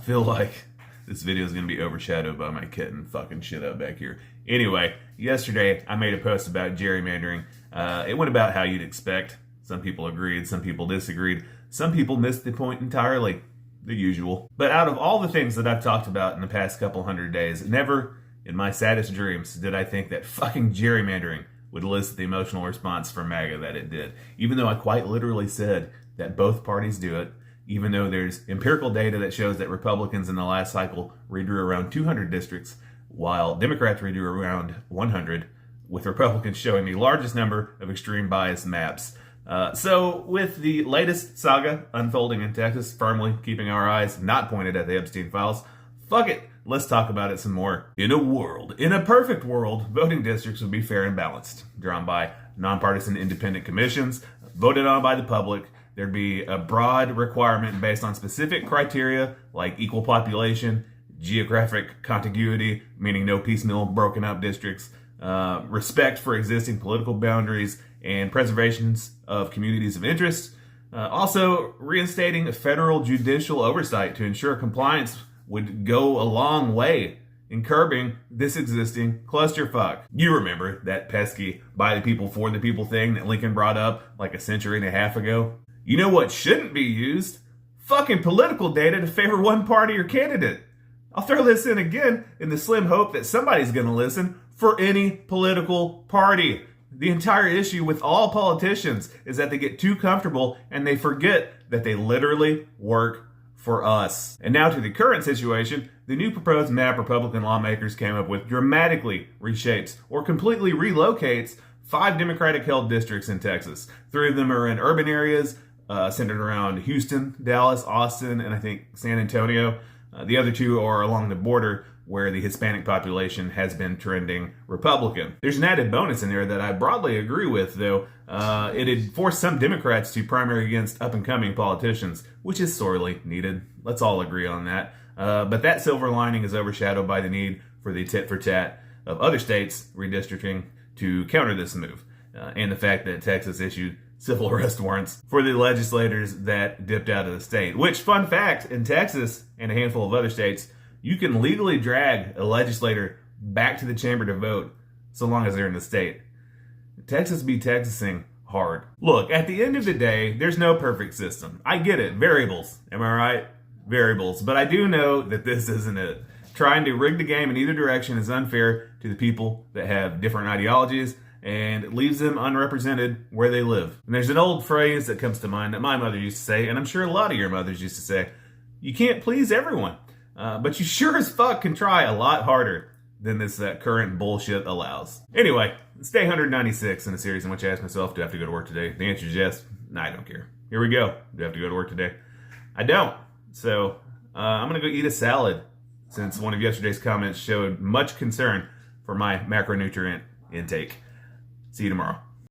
feel like this video is going to be overshadowed by my kitten fucking shit up back here. Anyway, yesterday I made a post about gerrymandering. It went about how you'd expect. Some people agreed, some people disagreed. Some people missed the point entirely. The usual. But out of all the things that I've talked about in the past couple hundred days, never in my saddest dreams did I think that fucking gerrymandering would elicit the emotional response from MAGA that it did. Even though I quite literally said that both parties do it, even though there's empirical data that shows that Republicans in the last cycle redrew around 200 districts, while Democrats redrew around 100, with Republicans showing the largest number of extreme bias maps. So with the latest saga unfolding in Texas, firmly keeping our eyes not pointed at the Epstein files, fuck it, let's talk about it some more. In a perfect world, voting districts would be fair and balanced, drawn by nonpartisan independent commissions, voted on by the public. There'd be a broad requirement based on specific criteria like equal population, geographic contiguity, meaning no piecemeal broken up districts, respect for existing political boundaries, and preservations of communities of interest. Also, reinstating federal judicial oversight to ensure compliance would go a long way in curbing this existing clusterfuck. You remember that pesky by the people for the people thing that Lincoln brought up like a century and a half ago? You know what shouldn't be used? Fucking political data to favor one party or candidate. I'll throw this in again in the slim hope that somebody's gonna listen for any political party. The entire issue with all politicians is that they get too comfortable and they forget that they literally work for us. And now to the current situation, the new proposed map Republican lawmakers came up with dramatically reshapes or completely relocates 5 Democratic-held districts in Texas. 3 of them are in urban areas centered around Houston, Dallas, Austin, and I think San Antonio. The other 2 are along the border where the Hispanic population has been trending Republican. There's an added bonus in there that I broadly agree with, though. It'd force some Democrats to primary against up-and-coming politicians, which is sorely needed. Let's all agree on that. But that silver lining is overshadowed by the need for the tit-for-tat of other states redistricting to counter this move, and the fact that Texas issued civil arrest warrants for the legislators that dipped out of the state. Which, fun fact, in Texas and a handful of other states, you can legally drag a legislator back to the chamber to vote so long as they're in the state. Texas be Texasing hard. Look, at the end of the day, there's no perfect system. I get it. Variables. Am I right? Variables. But I do know that this isn't it. Trying to rig the game in either direction is unfair to the people that have different ideologies, and it leaves them unrepresented where they live. And there's an old phrase that comes to mind that my mother used to say, and I'm sure a lot of your mothers used to say, you can't please everyone. But you sure as fuck can try a lot harder than this current bullshit allows. Anyway, it's day 196 in a series in which I asked myself, do I have to go to work today? The answer is yes. No, I don't care. Here we go. Do I have to go to work today? I don't. So, I'm going to go eat a salad since one of yesterday's comments showed much concern for my macronutrient intake. See you tomorrow.